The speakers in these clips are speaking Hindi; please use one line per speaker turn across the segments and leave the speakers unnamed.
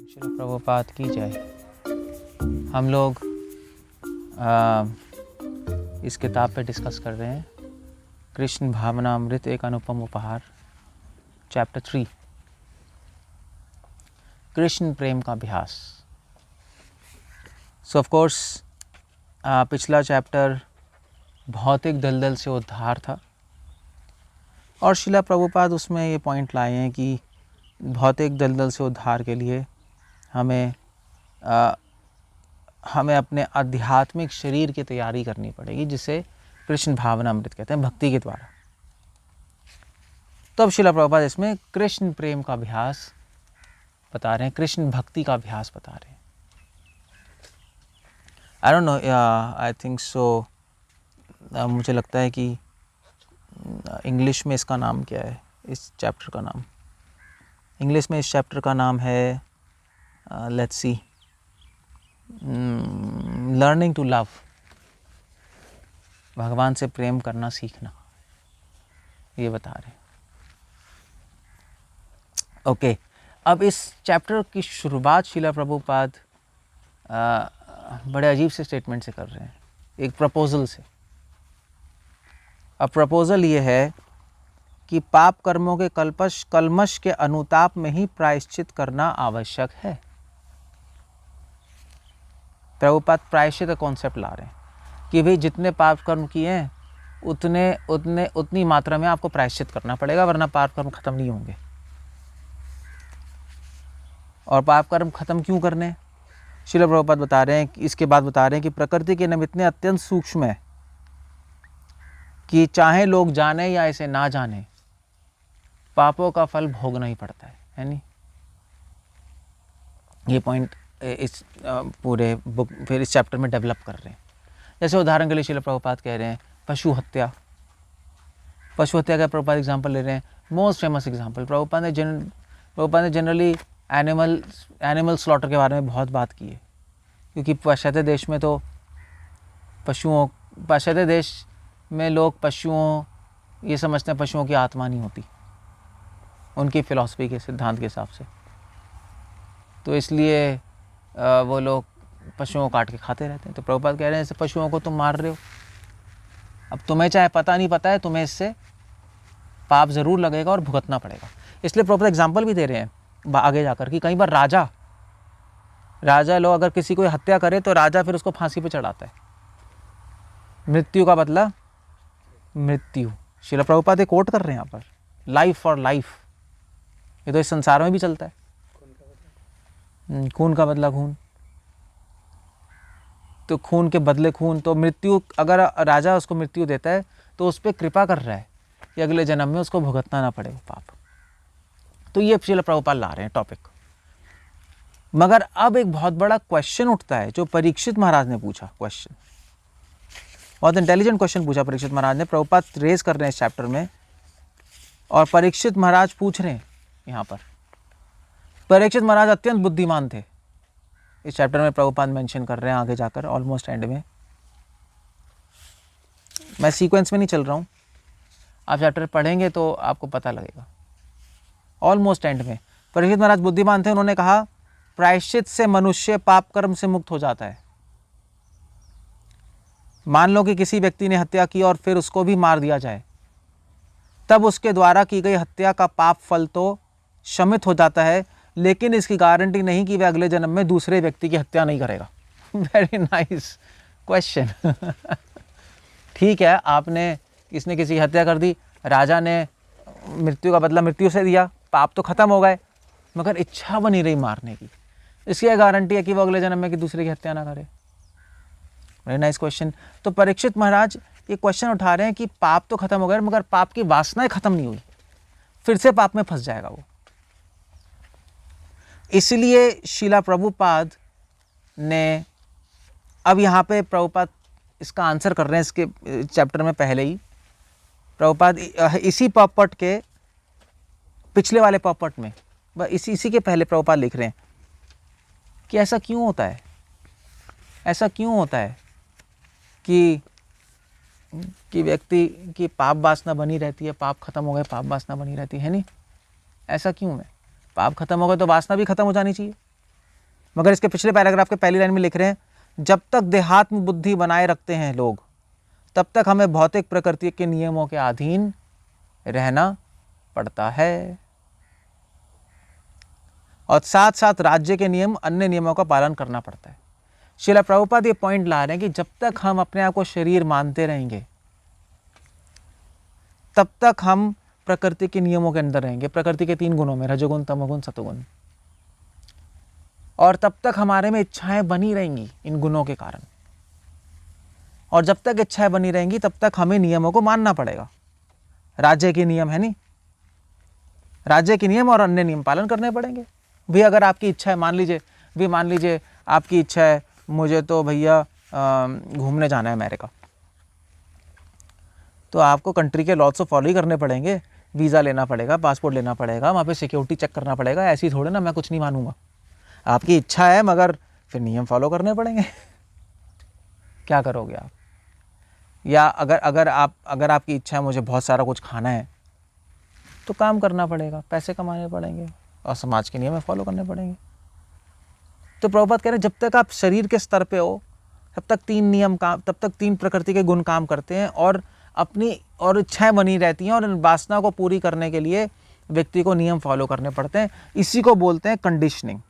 श्रील प्रभुपाद की जय। हम लोग इस किताब पे डिस्कस कर रहे हैं कृष्ण भावनामृत एक अनुपम उपहार, चैप्टर 3, कृष्ण प्रेम का अभ्यास। सो ऑफ कोर्स पिछला चैप्टर भौतिक दलदल से उद्धार था और श्रील प्रभुपाद उसमें ये पॉइंट लाए हैं कि भौतिक दलदल से उद्धार के लिए हमें अपने आध्यात्मिक शरीर की तैयारी करनी पड़ेगी, जिसे कृष्ण भावनामृत कहते हैं, भक्ति के द्वारा। तो अब श्रील प्रभुपाद इसमें कृष्ण प्रेम का अभ्यास बता रहे हैं, कृष्ण भक्ति का अभ्यास बता रहे हैं। I don't know, I think so, मुझे लगता है कि इंग्लिश में इसका नाम क्या है, इस चैप्टर का नाम इंग्लिश में इस चैप्टर का नाम है, let's see, learning to love, भगवान से प्रेम करना सीखना, ये बता रहे हैं। ओके, अब इस चैप्टर की शुरुआत श्रील प्रभुपाद बड़े अजीब से स्टेटमेंट से कर रहे हैं, एक प्रपोजल से। अब प्रपोजल ये है कि पाप कर्मों के कलमश के अनुताप में ही प्रायश्चित करना आवश्यक है। प्रभुपाद प्रायश्चित का कॉन्सेप्ट ला रहे हैं कि भाई जितने पाप कर्म किए हैं उतनी मात्रा में आपको प्रायश्चित करना पड़ेगा, वरना पाप कर्म खत्म नहीं होंगे। और पाप कर्म खत्म क्यों करने, श्रील प्रभुपाद बता रहे हैं, इसके बाद बता रहे हैं कि प्रकृति के नियम इतने अत्यंत सूक्ष्म है कि चाहे लोग जाने या इसे ना जाने, पापों का फल भोगना ही पड़ता है नहीं। ये पॉइंट इस पूरे बुक फिर इस चैप्टर में डेवलप कर रहे हैं। जैसे उदाहरण के लिए श्रील प्रभुपाद कह रहे हैं पशु हत्या का प्रभुपाद एग्जांपल ले रहे हैं, मोस्ट फेमस एग्जांपल। प्रभुपाद ने जनरली एनिमल स्लॉटर के बारे में बहुत बात की है, क्योंकि पाश्चात्य देश में तो पाश्चात्य देश में लोग पशुओं, ये समझते हैं पशुओं की आत्मा नहीं होती, उनकी फिलॉसफी के सिद्धांत के हिसाब से। तो इसलिए वो लोग पशुओं को काट के खाते रहते हैं। तो प्रभुपाद कह रहे हैं जैसे पशुओं को तुम मार रहे हो, अब तुम्हें चाहे पता नहीं पता है, तुम्हें इससे पाप ज़रूर लगेगा और भुगतना पड़ेगा। इसलिए प्रभुपाद एग्जाम्पल भी दे रहे हैं आगे जाकर कि कई बार राजा लोग अगर किसी को हत्या करे तो राजा फिर उसको फांसी पे चढ़ाता है। मृत्यु का बदला मृत्यु। श्रील प्रभुपाद एक कोट कर रहे हैं यहाँ पर, लाइफ फॉर लाइफ। ये तो इस संसार में भी चलता है, खून का बदला खून, तो खून के बदले खून। तो मृत्यु, अगर राजा उसको मृत्यु देता है तो उस पर कृपा कर रहा है कि अगले जन्म में उसको भुगतना ना पड़े वो पाप। तो ये श्रील प्रभुपाद ला रहे हैं टॉपिक। मगर अब एक बहुत बड़ा क्वेश्चन उठता है जो परीक्षित महाराज ने पूछा। क्वेश्चन बहुत इंटेलिजेंट क्वेश्चन पूछा परीक्षित महाराज ने, प्रभुपाद रेज कर रहे हैं इस चैप्टर में। और परीक्षित महाराज पूछ रहे हैं यहाँ पर, परीक्षित महाराज अत्यंत बुद्धिमान थे। इस चैप्टर में प्रभुपाद मेंशन कर रहे हैं आगे जाकर, ऑलमोस्ट एंड में। मैं सीक्वेंस में नहीं चल रहा हूँ, आप चैप्टर पढ़ेंगे तो आपको पता लगेगा। ऑलमोस्ट एंड में परीक्षित महाराज बुद्धिमान थे। उन्होंने कहा प्रायश्चित से मनुष्य पाप कर्म से मुक्त हो जाता है। मान लो कि किसी व्यक्ति ने हत्या की और फिर उसको भी मार दिया जाए, तब उसके द्वारा की गई हत्या का पाप फल तो शमित हो जाता है, लेकिन इसकी गारंटी नहीं कि वह अगले जन्म में दूसरे व्यक्ति की हत्या नहीं करेगा। Very nice question. ठीक है, आपने किसने किसी की हत्या कर दी, राजा ने मृत्यु का बदला मृत्यु से दिया, पाप तो खत्म हो गए, मगर इच्छा बनी रही मारने की। इसकी क्या गारंटी है कि वो अगले जन्म में कि दूसरे की हत्या ना करे। Very nice question. तो परीक्षित महाराज ये क्वेश्चन उठा रहे हैं कि पाप तो खत्म हो गए, मगर पाप की वासनाएं खत्म नहीं हुई, फिर से पाप में फंस जाएगा वो। इसलिए श्रील प्रभुपाद ने अब यहाँ पे प्रभुपाद इसका आंसर कर रहे हैं इसके चैप्टर में पहले ही। प्रभुपाद इसी पॉपट के पिछले वाले पॉपट में, इसी के पहले प्रभुपाद लिख रहे हैं कि ऐसा क्यों होता है कि कि व्यक्ति की पाप वासना बनी रहती है, पाप खत्म हो गए पाप वासना बनी रहती है नहीं? ऐसा क्यों है? पाप खत्म हो गए तो वासना भी खत्म हो जानी चाहिए। मगर इसके पिछले पैराग्राफ के पहली लाइन में लिख रहे हैं, जब तक देहात्म बुद्धि बनाए रखते हैं लोग, तब तक हमें भौतिक प्रकृति के नियमों के अधीन रहना पड़ता है, और साथ साथ राज्य के नियम, अन्य नियमों का पालन करना पड़ता है। श्रील प्रभुपाद ये पॉइंट ला रहे हैं कि जब तक हम अपने आप को शरीर मानते रहेंगे, तब तक हम प्रकृति के नियमों के अंदर रहेंगे, प्रकृति के 3 गुणों में, रजोगुण, तमोगुण, सतोगुण, और तब तक हमारे में इच्छाएं बनी रहेंगी इन गुणों के कारण। और जब तक इच्छाएं बनी रहेंगी तब तक हमें नियमों को मानना पड़ेगा। राज्य के नियम है नहीं, राज्य के नियम और अन्य नियम पालन करने पड़ेंगे। भी अगर आपकी इच्छा है, मान लीजिए आपकी इच्छा है, मुझे तो भैया घूमने जाना है अमेरिका, तो आपको कंट्री के लॉज तो फॉलो ही करने पड़ेंगे। वीज़ा लेना पड़ेगा, पासपोर्ट लेना पड़ेगा, वहाँ पे सिक्योरिटी चेक करना पड़ेगा। ऐसे ही थोड़े ना मैं कुछ नहीं मानूंगा। आपकी इच्छा है मगर फिर नियम फॉलो करने पड़ेंगे। क्या करोगे आप? या अगर आपकी इच्छा है मुझे बहुत सारा कुछ खाना है, तो काम करना पड़ेगा, पैसे कमाने पड़ेंगे और समाज के नियम फॉलो करने पड़ेंगे। तो प्रभुपाद कह रहे हैं जब तक आप शरीर के स्तर पे हो, तब तक 3 प्रकृति के गुण काम करते हैं और अपनी और इच्छाएं बनी रहती हैं, और वासना को पूरी करने के लिए व्यक्ति को नियम फॉलो करने पड़ते हैं। इसी को बोलते हैं कंडीशनिंग।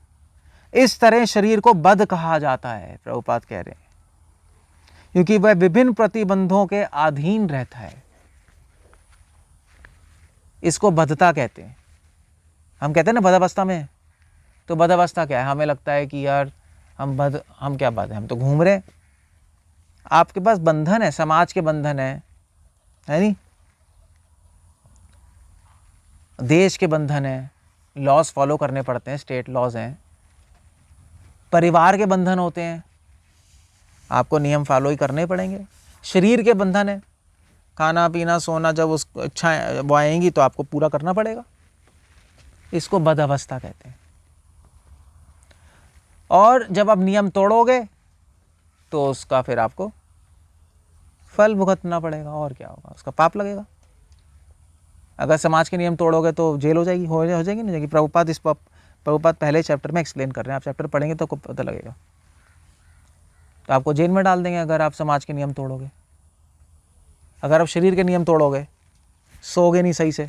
इस तरह शरीर को बद्ध कहा जाता है, प्रभुपाद कह रहे हैं, क्योंकि वह विभिन्न प्रतिबंधों के अधीन रहता है। इसको बद्धता कहते हैं। हम कहते हैं ना बद्धावस्था में, तो बद्धावस्था क्या है? हमें लगता है कि यार हम क्या बात है, हम तो घूम रहे हैं। आपके पास बंधन है, समाज के बंधन है नहीं? देश के बंधन है, लॉज फॉलो करने पड़ते हैं, स्टेट लॉज हैं। परिवार के बंधन होते हैं, आपको नियम फॉलो ही करने पड़ेंगे। शरीर के बंधन है, खाना पीना सोना, जब उसको इच्छाएं वो आएंगी तो आपको पूरा करना पड़ेगा। इसको बद्धावस्था कहते हैं। और जब आप नियम तोड़ोगे तो उसका फिर आपको फल भुगतना पड़ेगा, और क्या होगा, उसका पाप लगेगा। अगर समाज के नियम तोड़ोगे तो जेल हो जाएगी, हो जाएगी नहीं जाएगी। प्रभुपाद पहले चैप्टर में एक्सप्लेन कर रहे हैं, आप चैप्टर पढ़ेंगे तो पता लगेगा। तो आपको जेल में डाल देंगे अगर आप समाज के नियम तोड़ोगे। अगर आप शरीर के नियम तोड़ोगे, सोओगे नहीं सही से,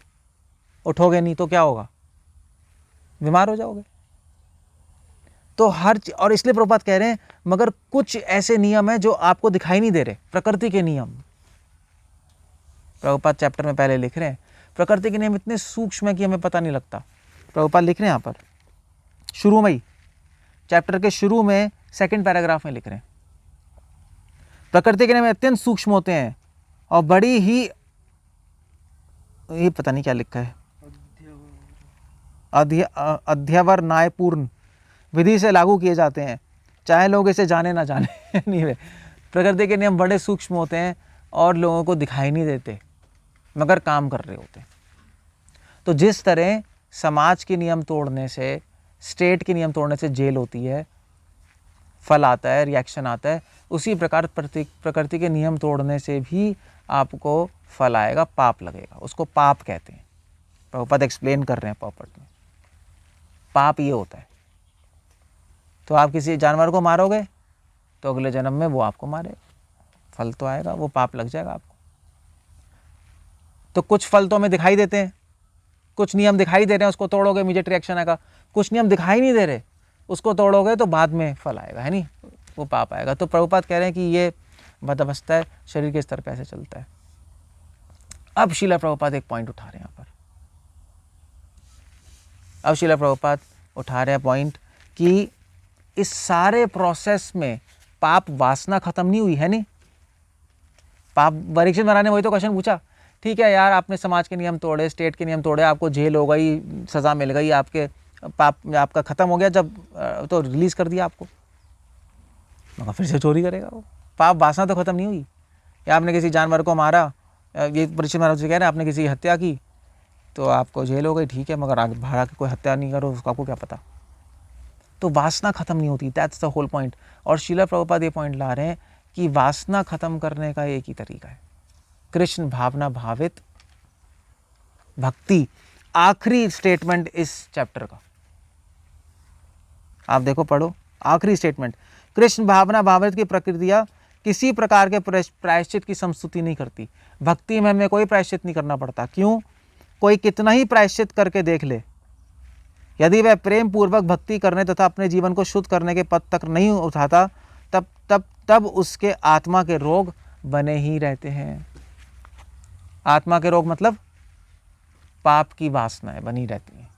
उठोगे नहीं, तो क्या होगा? बीमार हो जाओगे। तो और इसलिए प्रभुपाद कह रहे हैं मगर कुछ ऐसे नियम हैं जो आपको दिखाई नहीं दे रहे, प्रकृति के नियम। प्रभुपाद चैप्टर में पहले लिख रहे हैं प्रकृति के नियम इतने सूक्ष्म है कि हमें पता नहीं लगता। प्रभुपाद लिख रहे हैं यहाँ पर शुरू में ही, चैप्टर के शुरू में 2nd पैराग्राफ में लिख रहे हैं, प्रकृति के नियम अत्यंत सूक्ष्म होते हैं और बड़ी ही, ये पता नहीं क्या लिखा है, अध्यवर न्यायपूर्ण विधि से लागू किए जाते हैं, चाहे लोग इसे जाने ना जाने। नहीं, प्रकृति के नियम बड़े सूक्ष्म होते हैं और लोगों को दिखाई नहीं देते मगर काम कर रहे होते हैं। तो जिस तरह समाज के नियम तोड़ने से, स्टेट के नियम तोड़ने से जेल होती है, फल आता है, रिएक्शन आता है, उसी प्रकार प्रकृति के नियम तोड़ने से भी आपको फल आएगा, पाप लगेगा। उसको पाप कहते हैं। प्रभुपाद एक्सप्लेन कर रहे हैं प्रॉपर्ट में। पाप ये होता है, तो आप किसी जानवर को मारोगे तो अगले जन्म में वो आपको मारेगा, फल तो आएगा, वो पाप लग जाएगा आपको। तो कुछ फल तो हमें दिखाई देते हैं, कुछ नियम दिखाई दे रहे हैं, उसको तोड़ोगे इमीडिएट रिएक्शन आएगा। कुछ नियम दिखाई नहीं दे रहे, उसको तोड़ोगे तो बाद में फल आएगा, है नहीं, वो पाप आएगा। तो प्रभुपाद कह रहे हैं कि ये बद्धावस्था है, शरीर के स्तर पर ऐसे चलता है। अब श्रील प्रभुपाद एक पॉइंट उठा रहे हैं यहाँ पर। अब श्रील प्रभुपाद उठा रहे हैं पॉइंट कि इस सारे प्रोसेस में पाप वासना खत्म नहीं हुई है। नहीं, पाप परीक्षित महाराज ने वही तो क्वेश्चन पूछा, ठीक है यार आपने समाज के नियम तोड़े, स्टेट के नियम तोड़े, आपको जेल हो गई, सज़ा मिल गई, आपके पाप आपका ख़त्म हो गया, जब तो रिलीज़ कर दिया आपको, मगर फिर से चोरी करेगा वो। पाप वासना तो ख़त्म नहीं हुई। या आपने किसी जानवर को मारा, ये परीक्षित महाराज से कह रहे हैं, आपने किसी की हत्या की तो आपको जेल हो गई, ठीक है, मगर आगे बाहर आके कोई हत्या नहीं करो, उसको आपको क्या पता। तो वासना ख़त्म नहीं होती, दैट्स द होल पॉइंट। और श्रील प्रभुपाद ये पॉइंट ला रहे हैं कि वासना ख़त्म करने का एक ही तरीका है, कृष्ण भावना भावित भक्ति, आखिरी स्टेटमेंट इस चैप्टर का। आप देखो, पढ़ो आखिरी स्टेटमेंट, कृष्ण भावना भावित की प्रक्रिया किसी प्रकार के प्रायश्चित की संस्तुति नहीं करती। भक्ति में हमें कोई प्रायश्चित नहीं करना पड़ता। क्यों? कोई कितना ही प्रायश्चित करके देख ले, यदि वह प्रेम पूर्वक भक्ति करने तथा अपने जीवन को शुद्ध करने के पद तक नहीं उठाता, तब उसके आत्मा के रोग बने ही रहते हैं। आत्मा के रोग मतलब पाप की वासनाएं बनी रहती हैं।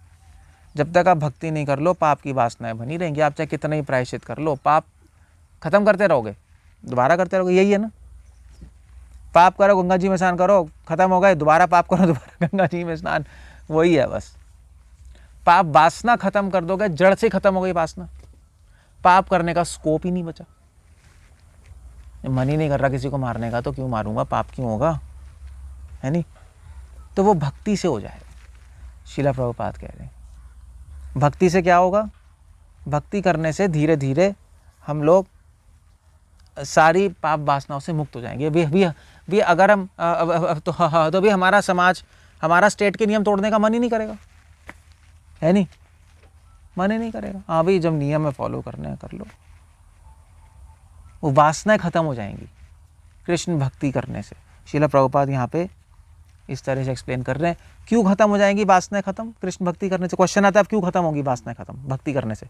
जब तक आप भक्ति नहीं कर लो, पाप की वासनाएं बनी रहेंगी। आप चाहे कितना ही प्रायश्चित कर लो, पाप खत्म करते रहोगे, दोबारा करते रहोगे। यही है ना, पाप करो, गंगा जी में स्नान करो, खत्म हो गए, दोबारा पाप करो, दोबारा गंगा जी में स्नान, वही है बस। पाप वासना खत्म कर दोगे, जड़ से खत्म हो गई वासना, पाप करने का स्कोप ही नहीं बचा। मन ही नहीं कर रहा किसी को मारने का, तो क्यों मारूंगा, पाप क्यों होगा, है नहीं? तो वो भक्ति से हो जाएगा। श्रील प्रभुपाद कह रहे हैं भक्ति से क्या होगा? भक्ति करने से धीरे धीरे हम लोग सारी पाप वासनाओं से मुक्त हो जाएंगे। भी अगर हम तो भी हमारा समाज, हमारा स्टेट के नियम तोड़ने का मन ही नहीं करेगा, है नहीं? मन ही नहीं करेगा। हाँ भाई, जब नियम में फॉलो करने कर लो, वो वासनाएं खत्म हो जाएंगी कृष्ण भक्ति करने से। श्रील प्रभुपाद यहाँ पे इस तरह से एक्सप्लेन कर रहे हैं क्यों खत्म हो जाएंगी वासनाएं खत्म कृष्ण भक्ति करने से। क्वेश्चन आता है, अब क्यों खत्म होगी वासनाएं खत्म भक्ति करने से?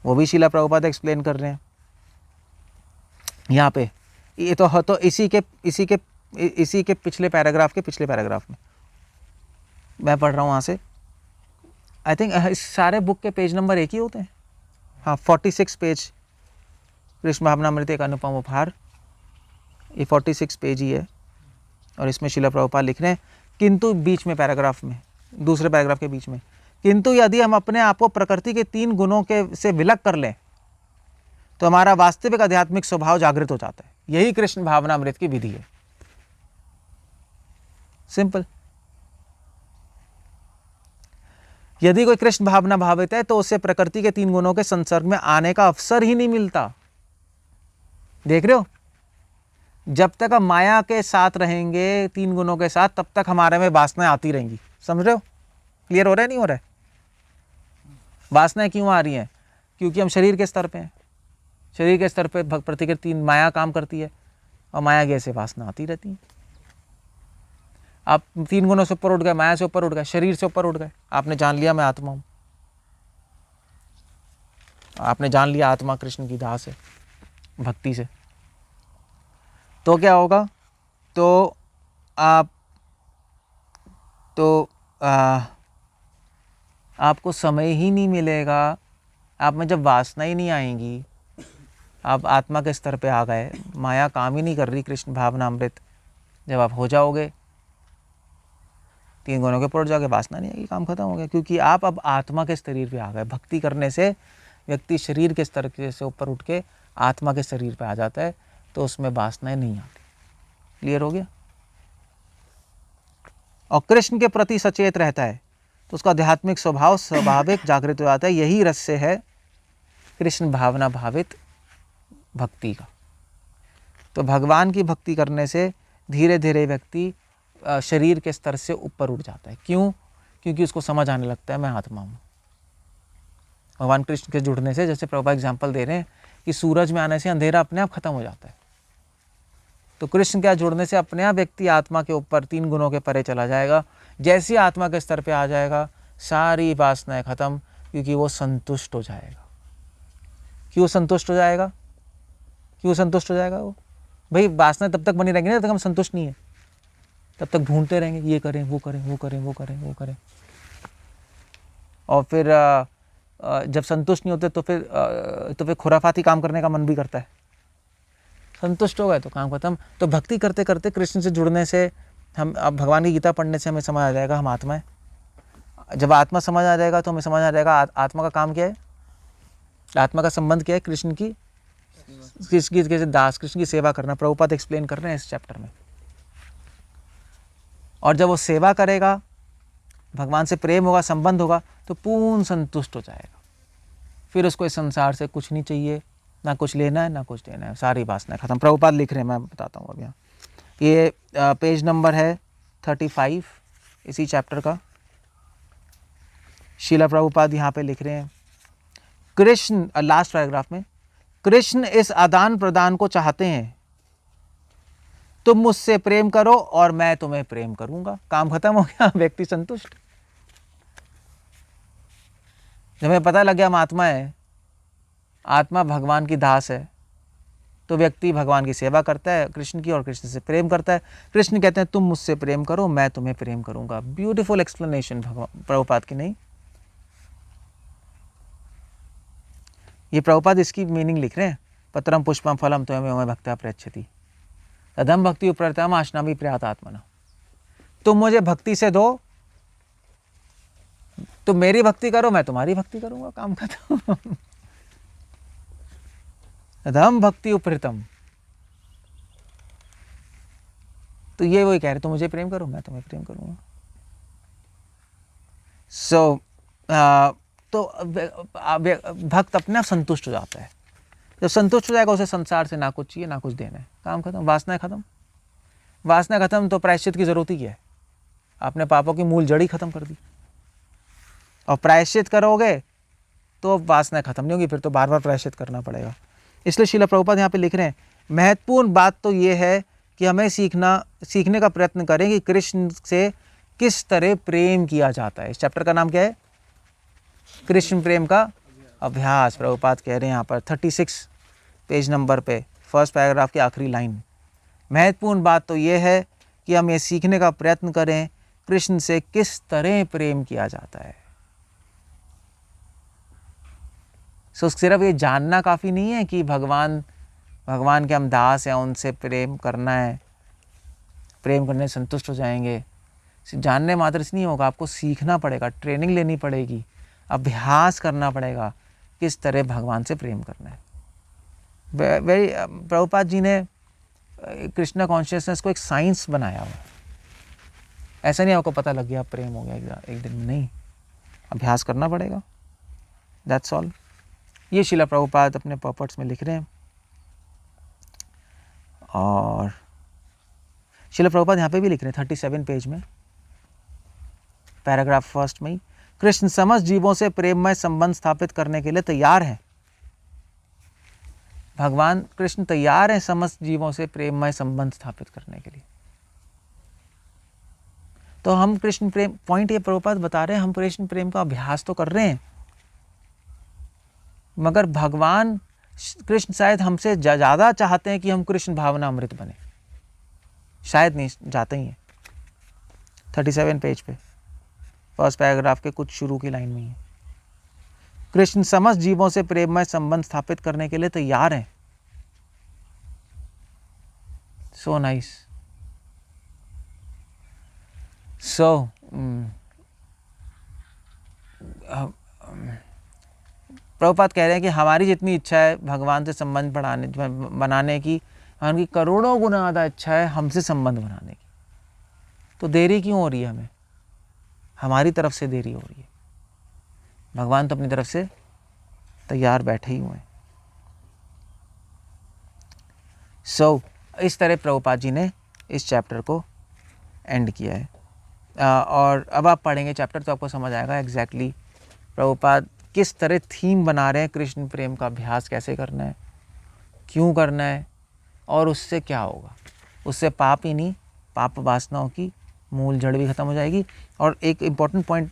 वो भी श्रील प्रभुपाद एक्सप्लेन कर रहे हैं यहाँ पे। ये तो इसी के पिछले पैराग्राफ के पिछले पैराग्राफ में मैं पढ़ रहा हूँ वहाँ से। आई थिंक इस सारे बुक के पेज नंबर एक ही होते हैं। हाँ, 46 पेज कृष्ण भावनामृत एक अनुपम उपहार, ये 46 पेज ही है। और इसमें श्रील प्रभुपाद लिख रहे हैं, किंतु बीच में पैराग्राफ में, दूसरे पैराग्राफ के बीच में, किंतु यदि हम अपने आप को प्रकृति के 3 गुणों के से विलग कर लें तो हमारा वास्तविक आध्यात्मिक स्वभाव जागृत हो जाता है। यही कृष्ण भावनामृत की विधि है। सिंपल। यदि कोई कृष्ण भावना भावित है तो उसे प्रकृति के 3 गुणों के संसर्ग में आने का अवसर ही नहीं मिलता। देख रहे हो, जब तक हम माया के साथ रहेंगे 3 गुणों के साथ, तब तक हमारे में वासनाएं आती रहेंगी। समझ रहे हो? क्लियर हो रहा है नहीं हो रहा है? वासनाएं क्यों आ रही हैं? क्योंकि हम शरीर के स्तर पे हैं। शरीर के स्तर पे प्रतिकृति माया काम करती है और माया की ऐसे वासना आती रहती है। आप 3 गुणों से ऊपर उठ गए, माया से ऊपर उठ गए, शरीर से ऊपर उठ गए, आपने जान लिया मैं आत्मा हूं, आपने जान लिया आत्मा कृष्ण की दास है भक्ति से, तो क्या होगा? तो आपको समय ही नहीं मिलेगा। आप में जब वासना ही नहीं आएंगी, आप आत्मा के स्तर पे आ गए, माया काम ही नहीं कर रही कृष्ण भावनामृत, जब आप हो जाओगे 3 गुणों के ऊपर जाके, वासना नहीं आएगी, काम खत्म हो गया। क्योंकि आप अब आत्मा के शरीर पे आ गए। भक्ति करने से व्यक्ति शरीर के स्तर से ऊपर उठ के आत्मा के शरीर पे आ जाता है, तो उसमें वासनाएं नहीं आती। क्लियर हो गया? और कृष्ण के प्रति सचेत रहता है तो उसका आध्यात्मिक स्वभाव स्वाभाविक जागृत हो जाता है। यही रहस्य है कृष्ण भावना भावित भक्ति का। तो भगवान की भक्ति करने से धीरे धीरे व्यक्ति शरीर के स्तर से ऊपर उठ जाता है। क्यों? क्योंकि उसको समझ आने लगता है मैं आत्मा हूँ। भगवान कृष्ण के जुड़ने से, जैसे प्रभुपाद एग्जाम्पल दे रहे हैं कि सूरज में आने से अंधेरा अपने आप खत्म हो जाता है, तो कृष्ण के जुड़ने से अपने आप व्यक्ति आत्मा के ऊपर 3 गुणों के परे चला जाएगा। जैसे आत्मा के स्तर पे आ जाएगा, सारी वासनाएं खत्म, क्योंकि वो संतुष्ट हो जाएगा। क्यों संतुष्ट हो जाएगा? क्यों संतुष्ट हो जाएगा? वो भाई वासनाएं तब तक बनी रहेंगी ना जब तक हम संतुष्ट नहीं है, तब तक ढूंढते रहेंगे, ये करें वो करें वो करें वो करें वो करें। और फिर जब संतुष्ट नहीं होते तो फिर खुराफाती काम करने का मन भी करता है। संतुष्ट हो गए तो काम खत्म। तो भक्ति करते करते कृष्ण से जुड़ने से हम, अब भगवान की गीता पढ़ने से हमें समझ आ जाएगा हम आत्मा है। जब आत्मा समझ आ जाएगा तो हमें समझ आ जाएगा आत्मा का काम क्या है, आत्मा का संबंध क्या है, कृष्ण की दास, कृष्ण की सेवा करना। प्रभुपाद एक्सप्लेन कर रहे हैं इस चैप्टर में। और जब वो सेवा करेगा, भगवान से प्रेम होगा, संबंध होगा, तो पूर्ण संतुष्ट हो जाएगा। फिर उसको इस संसार से कुछ नहीं चाहिए, ना कुछ लेना है ना कुछ देना है, सारी वासनाएं खत्म। प्रभुपाद लिख रहे हैं, मैं बताता हूँ अब यहाँ। ये पेज नंबर है 35 इसी चैप्टर का। शीला प्रभुपाद यहाँ पे लिख रहे हैं, कृष्ण, लास्ट पैराग्राफ में, कृष्ण इस आदान प्रदान को चाहते हैं, तुम मुझसे प्रेम करो और मैं तुम्हें प्रेम करूंगा। काम खत्म हो गया, व्यक्ति संतुष्ट। जब हमें पता लग गया हम आत्मा है, आत्मा भगवान की दास है, तो व्यक्ति भगवान की सेवा करता है कृष्ण की और कृष्ण से प्रेम करता है। कृष्ण कहते हैं तुम मुझसे प्रेम करो, मैं तुम्हें प्रेम करूंगा। ब्यूटीफुल एक्सप्लेनेशन प्रभुपाद की, नहीं? ये प्रभुपाद इसकी मीनिंग लिख रहे हैं, पत्रम पुष्पम फलम त्वमेव भक्त्या प्रयच्छति तदम भक्ति उपरतम आशनामि प्रयात आत्मना। तुम मुझे भक्ति से दो, तुम मेरी भक्ति करो, मैं तुम्हारी भक्ति करूंगा। काम खत्म। तदम भक्ति उपरतम। तो ये वही कह रहे, तुम मुझे प्रेम करो, मैं तुम्हें प्रेम करूंगा। तो भक्त अपने आप संतुष्ट हो जाता है। जब संतुष्ट हो जाएगा, उसे संसार से ना कुछ चाहिए ना कुछ देना है। काम खत्म, वासना खत्म। वासना खत्म तो प्रायश्चित की जरूरत ही क्या है? आपने पापों की मूल जड़ ही खत्म कर दी। और प्रायश्चित करोगे तो वासना खत्म नहीं होगी, फिर तो बार बार प्रायश्चित करना पड़ेगा। इसलिए श्रील प्रभुपाद यहाँ पे लिख रहे हैं, महत्वपूर्ण बात तो ये है कि हमें सीखने का प्रयत्न करें कि कृष्ण से किस तरह प्रेम किया जाता है। इस चैप्टर का नाम क्या है? कृष्ण प्रेम का अभ्यास। प्रभुपाद कह रहे हैं यहाँ पर 36 पेज नंबर पे, फर्स्ट पैराग्राफ की आखिरी लाइन। महत्वपूर्ण बात तो ये है कि हम ये सीखने का प्रयत्न करें कृष्ण से किस तरह प्रेम किया जाता है। सो सिर्फ ये जानना काफ़ी नहीं है कि भगवान के हम दास हैं, उनसे प्रेम करना है, प्रेम करने से संतुष्ट हो जाएंगे। जानने मात्र से नहीं होगा, आपको सीखना पड़ेगा, ट्रेनिंग लेनी पड़ेगी, अभ्यास करना पड़ेगा किस तरह भगवान से प्रेम करना है। प्रभुपाद जी ने कृष्णा कॉन्शियसनेस को एक साइंस बनाया हुआ। ऐसा नहीं आपको पता लग गया प्रेम हो गया एक दिन में, नहीं, अभ्यास करना पड़ेगा। That's all. ये शिला प्रभुपाद अपने पर्पट्स में लिख रहे हैं। और शिला प्रभुपाद यहाँ पे भी लिख रहे हैं 37 पेज में, पैराग्राफ फर्स्ट में ही, कृष्ण समस्त जीवों से प्रेममय संबंध स्थापित करने के लिए तैयार हैं। भगवान कृष्ण तैयार हैं समस्त जीवों से प्रेममय संबंध स्थापित करने के लिए। तो हम कृष्ण प्रेम, पॉइंट ये प्रभुपाद बता रहे हैं, हम कृष्ण प्रेम का अभ्यास तो कर रहे हैं, मगर भगवान कृष्ण शायद हमसे ज़्यादा चाहते हैं कि हम कृष्ण भावना अमृत बने। शायद नहीं, जाते ही हैं। 37 पेज पे फर्स्ट पैराग्राफ के कुछ शुरू की लाइन में ही, कृष्ण समस्त जीवों से प्रेममय संबंध स्थापित करने के लिए तैयार हैं। So nice. सो प्रभुपाद कह रहे हैं कि हमारी जितनी इच्छा है भगवान से संबंध बनाने की, उनकी करोड़ों गुना ज़्यादा इच्छा है हमसे संबंध बनाने की। तो देरी क्यों हो रही है? हमें हमारी तरफ से देरी हो रही है। भगवान तो अपनी तरफ से तैयार बैठे ही हुए हैं। सो इस तरह प्रभुपाद जी ने इस चैप्टर को एंड किया है। और अब आप पढ़ेंगे चैप्टर तो आपको समझ आएगा एग्जैक्टली प्रभुपाद किस तरह थीम बना रहे हैं, कृष्ण प्रेम का अभ्यास कैसे करना है, क्यों करना है और उससे क्या होगा। उससे पाप ही नहीं, पाप वासनाओं की मूल जड़ भी खत्म हो जाएगी। और एक इम्पॉर्टेंट पॉइंट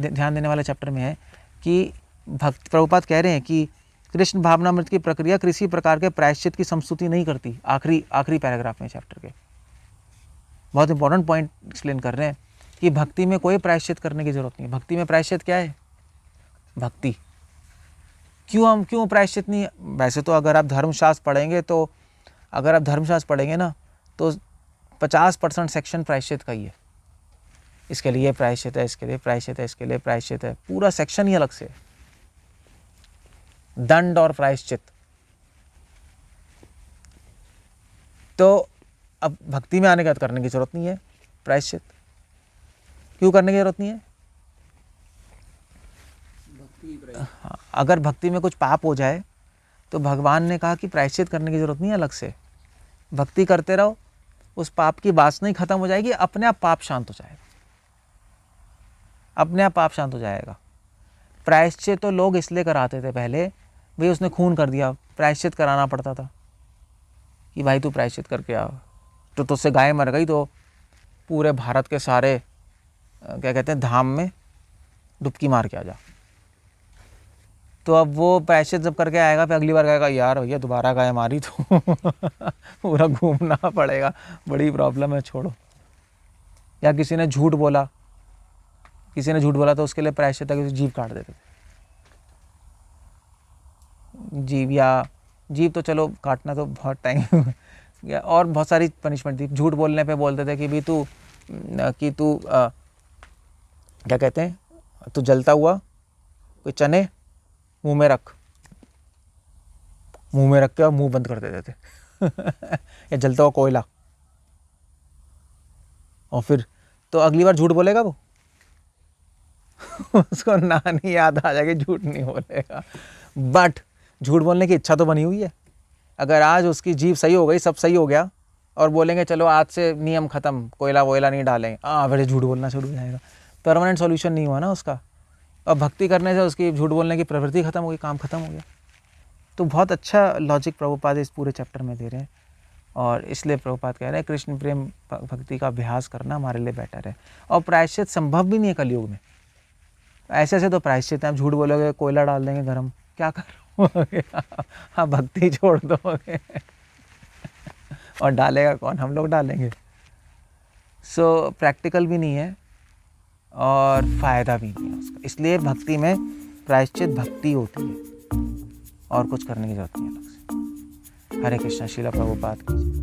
ध्यान देने वाला चैप्टर में है कि भक्त प्रभुपाद कह रहे हैं कि कृष्ण भावनामृत की प्रक्रिया किसी प्रकार के प्रायश्चित की संस्तुति नहीं करती। आखिरी पैराग्राफ में चैप्टर के बहुत इंपॉर्टेंट पॉइंट एक्सप्लेन कर रहे हैं कि भक्ति में कोई प्रायश्चित करने की जरूरत नहीं है। भक्ति में प्रायश्चित क्या है? भक्ति। क्यों प्रायश्चित नहीं है? वैसे तो अगर आप धर्मशास्त्र पढ़ेंगे ना तो 50% सेक्शन प्रायश्चित का ही है। इसके लिए प्रायश्चित है, इसके लिए प्रायश्चित है, इसके लिए प्रायश्चित है, पूरा सेक्शन ही अलग से, दंड और प्रायश्चित। तो अब भक्ति में आने के बाद करने की जरूरत नहीं है प्रायश्चित। क्यों करने की जरूरत नहीं है? हाँ, अगर भक्ति में कुछ पाप हो जाए तो भगवान ने कहा कि प्रायश्चित करने की जरूरत नहीं है अलग से। भक्ति करते रहो, उस पाप की वासना ही खत्म हो जाएगी, अपने आप पाप शांत हो जाएगा, अपने आप पाप शांत हो जाएगा। प्रायश्चित तो लोग इसलिए कराते थे पहले, भाई उसने खून कर दिया, प्रायश्चित कराना पड़ता था कि भाई तू प्रायश्चित करके आ, तो तुझसे गाय मर गई तो पूरे भारत के सारे क्या कहते हैं धाम में डुबकी मार के आ जा। तो अब वो प्रायश्चित जब करके आएगा फिर अगली बार कहेगा यार भैया दोबारा गाय मारी तो पूरा घूमना पड़ेगा, बड़ी प्रॉब्लम है, छोड़ो। या किसी ने झूठ बोला, तो उसके लिए प्रायश्चित है कि जीभ काट देते थे। जीभ तो चलो काटना तो बहुत टाइम या और बहुत सारी पनिशमेंट थी। झूठ बोलने पे बोलते थे कि भी तू क्या कहते हैं, तू जलता हुआ कोई चने मुंह में रख के और मुंह बंद कर देते थे या जलता हुआ कोयला, और फिर तो अगली बार झूठ बोलेगा वो उसको ना नहीं याद आ जाएगी, झूठ नहीं बोलेगा। बट झूठ बोलने की इच्छा तो बनी हुई है। अगर आज उसकी जीभ सही हो गई, सब सही हो गया, और बोलेंगे चलो आज से नियम खत्म, कोयला वोयला नहीं डालेंगे, फिर झूठ बोलना शुरू हो जाएगा। परमानेंट सॉल्यूशन नहीं हुआ ना उसका। और भक्ति करने से उसकी झूठ बोलने की प्रवृत्ति खत्म हो गई, काम खत्म हो गया। तो बहुत अच्छा लॉजिक प्रभुपाद इस पूरे चैप्टर में दे रहे हैं, और इसलिए प्रभुपाद कह रहे हैं कृष्ण प्रेम भक्ति का अभ्यास करना हमारे लिए बेटर है। और प्रायश्चित संभव भी नहीं है कलयुग में। ऐसे तो प्रायश्चित है, आप झूठ बोलोगे कोयला डाल देंगे गरम, क्या करोगे हाँ भक्ति छोड़ दोगे और डालेगा कौन, हम लोग डालेंगे। सो प्रैक्टिकल भी नहीं है और फ़ायदा भी नहीं है उसका। इसलिए भक्ति में प्रायश्चित भक्ति होती है और कुछ करने की जरूरत नहीं है अलग से। हरे कृष्णा। श्रील प्रभुपाद की।